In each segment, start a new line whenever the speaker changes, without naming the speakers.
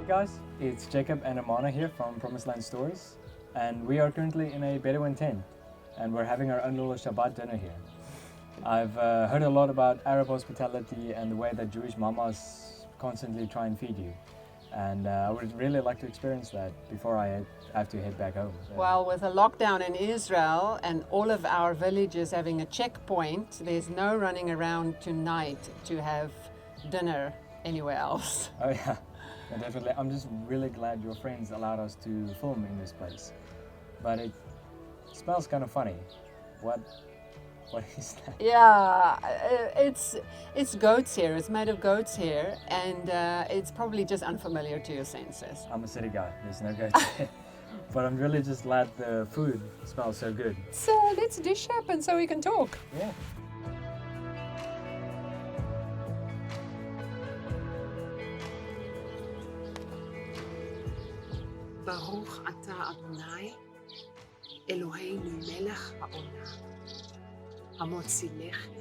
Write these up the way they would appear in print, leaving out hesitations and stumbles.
Hey guys, it's Jacob and Amana here from Promised Land Stories, and we are currently in a Bedouin tent, and we're having our own little Shabbat dinner here. I've heard a lot about Arab hospitality and the way that Jewish mamas constantly try and feed you, and I would really like to experience that before I have to head back home.
Well, with a lockdown in Israel and all of our villages having a checkpoint, there's no running around tonight to have dinner anywhere else.
Oh yeah, yeah, definitely. I'm just really glad your friends allowed us to film in this place, but it smells kind of funny. What is that?
Yeah, it's goat's hair. It's made of goat's hair, and it's probably just unfamiliar to your senses.
I'm a city guy. There's no go to but I'm really just glad the food smells so good.
So let's dish up and so we can talk.
Yeah.
ברוך אתה אדוני, אלוהינו מלך העולם, המוציא לחם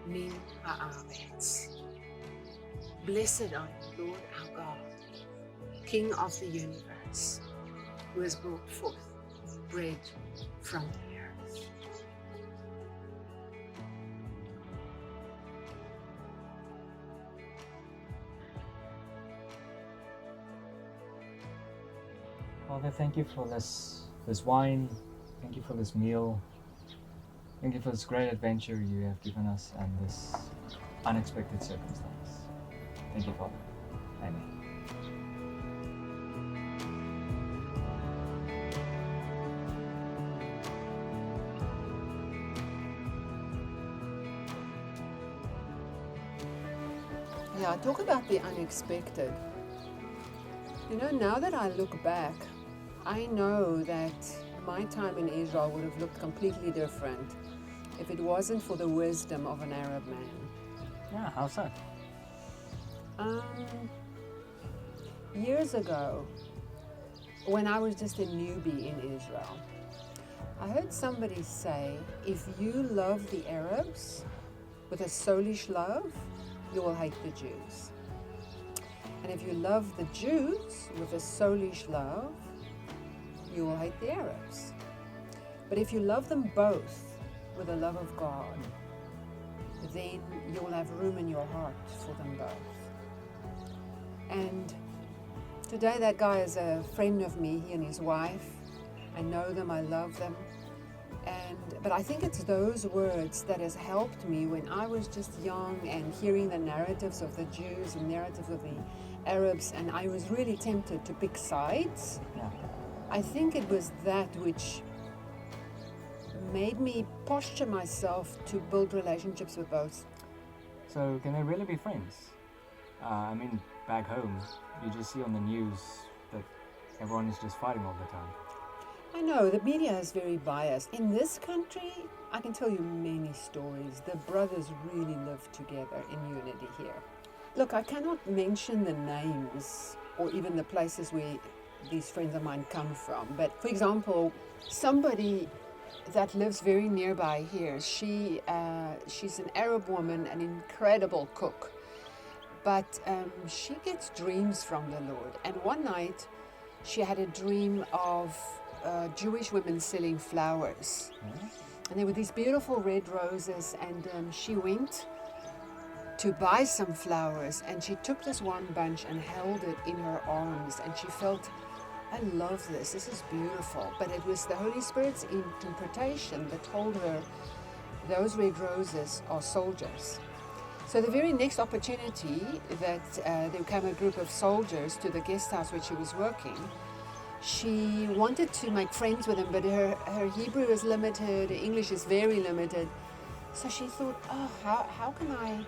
מן הארץ. Blessed are you, Lord our God, King of the universe, who has brought forth bread from the earth.
Father, thank you for this wine. Thank you for this meal. Thank you for this great adventure you have given us and this unexpected circumstance. Thank you, Father. Amen.
Yeah, talk about the unexpected. You know, now that I look back, I know that my time in Israel would have looked completely different if it wasn't for the wisdom of an Arab man.
Yeah, how so?
Years ago, when I was just a newbie in Israel, I heard somebody say, if you love the Arabs with a soulish love, you will hate the Jews. And if you love the Jews with a soulish love, you will hate the Arabs. But if you love them both with the love of God, then you will have room in your heart for them both. And today that guy is a friend of me, he and his wife. I know them, I love them. But I think it's those words that has helped me when I was just young and hearing the narratives of the Jews and narratives of the Arabs, and I was really tempted to pick sides.
Yeah.
I think it was that which made me posture myself to build relationships with both.
So can they really be friends? I mean, back home, you just see on the news that everyone is just fighting all the time.
I know, the media is very biased. In this country, I can tell you many stories. The brothers really live together in unity here. Look, I cannot mention the names or even the places where these friends of mine come from. But for example, somebody that lives very nearby here, she's an Arab woman, an incredible cook. But she gets dreams from the Lord. And one night, she had a dream of Jewish women selling flowers. And there were these beautiful red roses, and she went to buy some flowers, and she took this one bunch and held it in her arms, and she felt, I love this is beautiful. But it was the Holy Spirit's interpretation that told her those red roses are soldiers. So the very next opportunity that there came a group of soldiers to the guest house where she was working, she wanted to make friends with them, but her Hebrew is limited, her English is very limited. So she thought, oh, how can I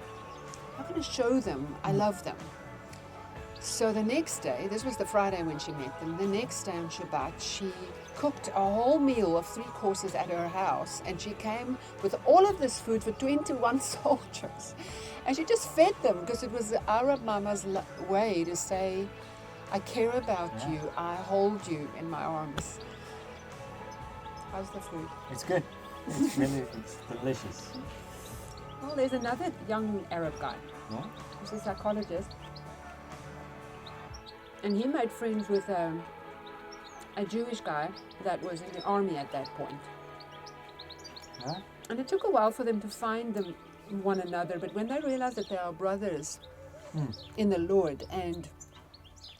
show them I love them? So the next day, this was the Friday when she met them, the next day on Shabbat, she cooked a whole meal of 3 courses at her house, and she came with all of this food for 21 soldiers. And she just fed them, because it was the Arab mama's way to say, I care about you, I hold you in my arms. How's the food?
It's good. It's delicious.
Well, there's another young Arab guy.
Yeah?
He's a psychologist. And he made friends with a Jewish guy that was in the army at that point.
Yeah?
And it took a while for them to find one another, but when they realized that they are brothers in the Lord and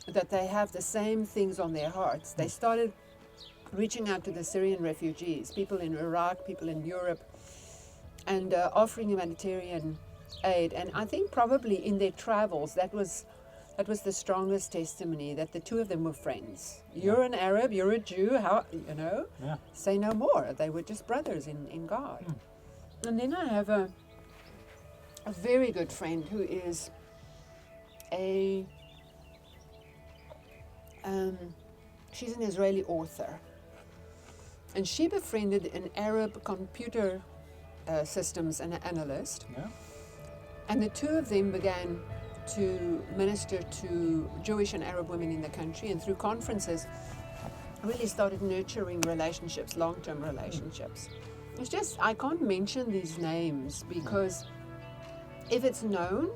that they have the same things on their hearts, they started reaching out to the Syrian refugees, people in Iraq, people in Europe, and offering humanitarian aid. And I think probably in their travels, that was the strongest testimony, that the two of them were friends. You're an Arab, you're a Jew, how,
Yeah.
say no more. They were just brothers in God. And then I have a very good friend who is she's an Israeli author. And she befriended an Arab computer systems analyst.
Yeah.
And the two of them began to minister to Jewish and Arab women in the country, and through conferences really started nurturing relationships, long-term relationships. It's just, I can't mention these names because if it's known,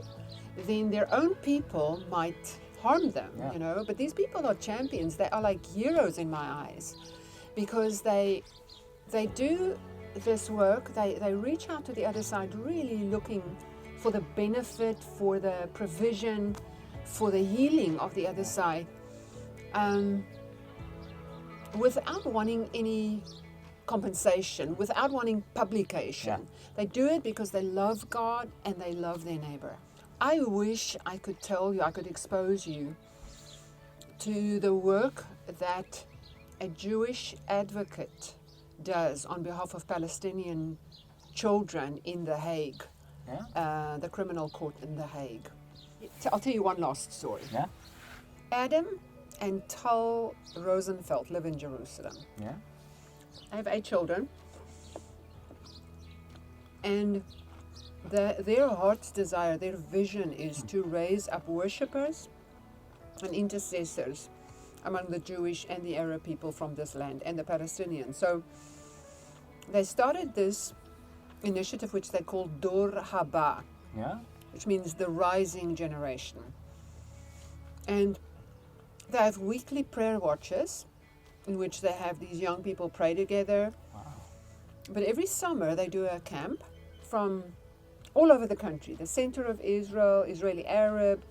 then their own people might harm them, But these people are champions. They are like heroes in my eyes because they do this work. They reach out to the other side really looking for the benefit, for the provision, for the healing of the other side, without wanting any compensation, without wanting publication.
Yeah.
They do it because they love God and they love their neighbor. I wish I could tell you, I could expose you to the work that a Jewish advocate does on behalf of Palestinian children in The Hague.
Yeah.
The criminal court in The Hague. I'll tell you one last story.
Yeah.
Adam and Tal Rosenfeld live in Jerusalem.
Yeah.
I have 8 children. And their heart's desire, their vision is to raise up worshippers and intercessors among the Jewish and the Arab people from this land and the Palestinians. So they started this initiative which they call Orhaba,
Yeah.
which means the rising generation. And they have weekly prayer watches in which they have these young people pray together.
Wow.
But every summer they do a camp from all over the country, the center of Israel, Israeli Arab,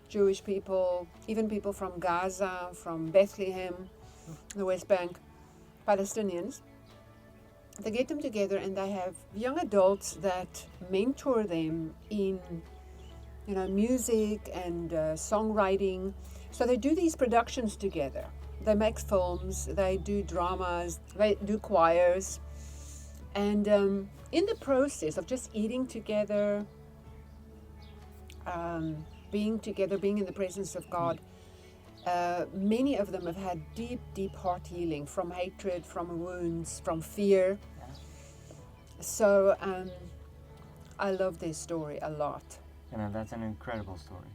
Jewish people, even people from Gaza, from Bethlehem, the West Bank, Palestinians. They get them together and they have young adults that mentor them in, music and songwriting. So they do these productions together. They make films, they do dramas, they do choirs. And in the process of just eating together, being together, being in the presence of God, many of them have had deep, deep heart healing from hatred, from wounds, from fear. So I love this story a lot.
That's an incredible story.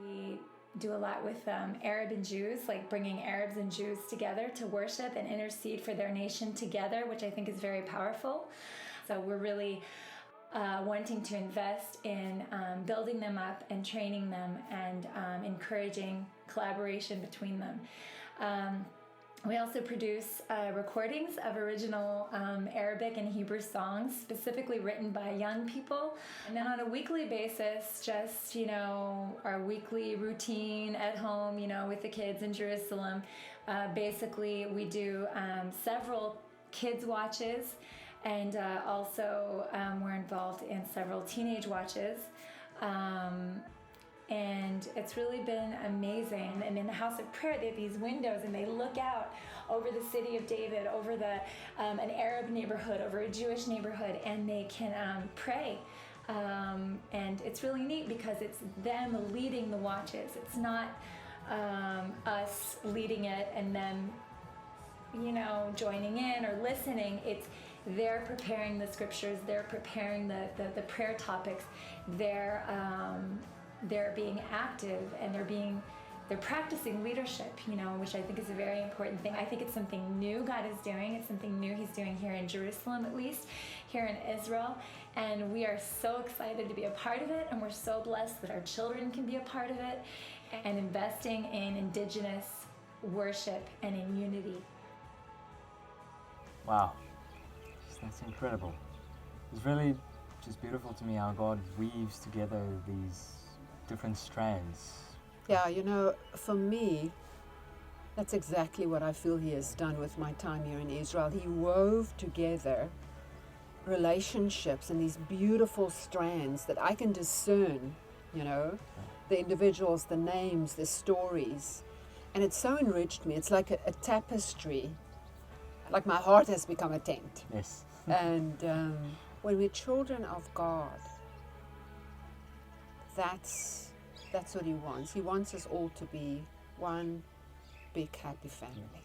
We do a lot with Arab and Jews, like bringing Arabs and Jews together to worship and intercede for their nation together, which I think is very powerful. So we're really wanting to invest in building them up and training them and encouraging collaboration between them. We also produce recordings of original Arabic and Hebrew songs, specifically written by young people. And then on a weekly basis, just, our weekly routine at home, with the kids in Jerusalem. Basically, we do several kids' watches, and also we're involved in several teenage watches. And it's really been amazing. And in the house of prayer, they have these windows and they look out over the city of David, over an Arab neighborhood, over a Jewish neighborhood, and they can pray. And it's really neat because it's them leading the watches. It's not us leading it and them, joining in or listening. It's they're preparing the scriptures, they're preparing the prayer topics, they're being active and they're practicing leadership, which I think is a very important thing. I think it's something new God is doing. It's something new He's doing here in Jerusalem, at least, here in Israel. And we are so excited to be a part of it. And we're so blessed that our children can be a part of it. and investing in Indigenous worship and in unity.
Wow, that's incredible. It's really just beautiful to me how God weaves together these different strands.
Yeah, you know, for me, that's exactly what I feel He has done with my time here in Israel. He wove together relationships and these beautiful strands that I can discern, you know, the individuals, the names, the stories. And it's so enriched me. It's like a tapestry. Like my heart has become a tent.
Yes.
And when we're children of God, that's what He wants. He wants us all to be one big happy family.